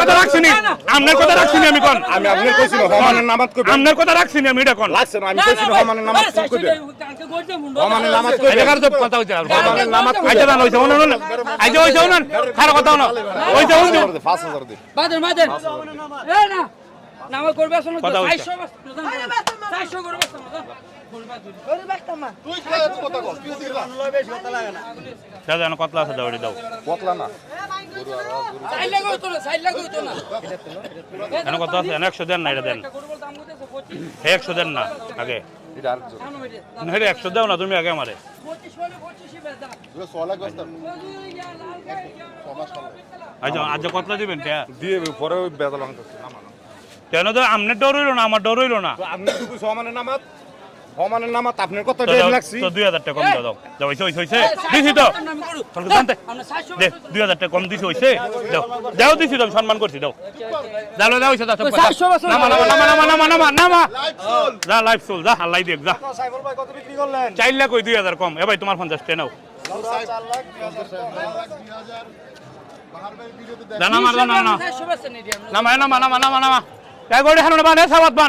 কথা রাখছি নি আপনার কথা রাখছি নি আমি কোন আমি আপনার কইছিল হমানের নামাজ কইবেন আপনার কথা রাখছি নি আমি এটা কোন লাগছে না আমি কইছিল হমানের নামাজ কইবেন হমানের নামাজ কইবেন এটাকার তো কথা হইছে হমানের নামাজ আইটা দান হইছে ওনন আইটা হইছে ওনন খারাপ কথা না হইছে ওনন 5000 দে বাদের বাদের এ না নামা করবে আসলে 400 400 করবে দাদা না কতলা আছে দাও দাও পতলা না সাইড লাগো তো না এনে কত আছে 100 দেন না এটা দেন 100 দেন না আগে এটা আরেকজন না 100 দাও না তুমি আগে আমারে 25 বেদা দুই 6 লাখ কষ্ট আচ্ছা আজ কতলা দিবেন টা দিয়ে পরে ওই বেদা ভাঙতেছে নামা না কেন তো আমনে ডর হইলো না আমার ডর হইলো না তো আপনি তো কইছো হমানের নামাজ হমানের নামাজ আপনার কত তো টাইম লাগছি তো 2000 টাকা কম দাও দাও হইছে হইছে দিছি তো চল জানতে আমরা 400 দে 2000 টাকা কম দিছি হইছে দাও দাও দিছি দাও সম্মান করছি দাও দাও দাও হইছে দাও নামা নামা যা লাইভ চল যা হালাই দেখ যা সাইফুল ভাই কত বিক্রি করলেন 4 লাখ কই 2000 কম এ ভাই তোমার 50 টাকা নাও 4 লাখ 2000 বাহার ভাই ভিডিওতে না না না না 400 বেচেন এটি নামা তাই গড়ি হানো বান সাবাত বান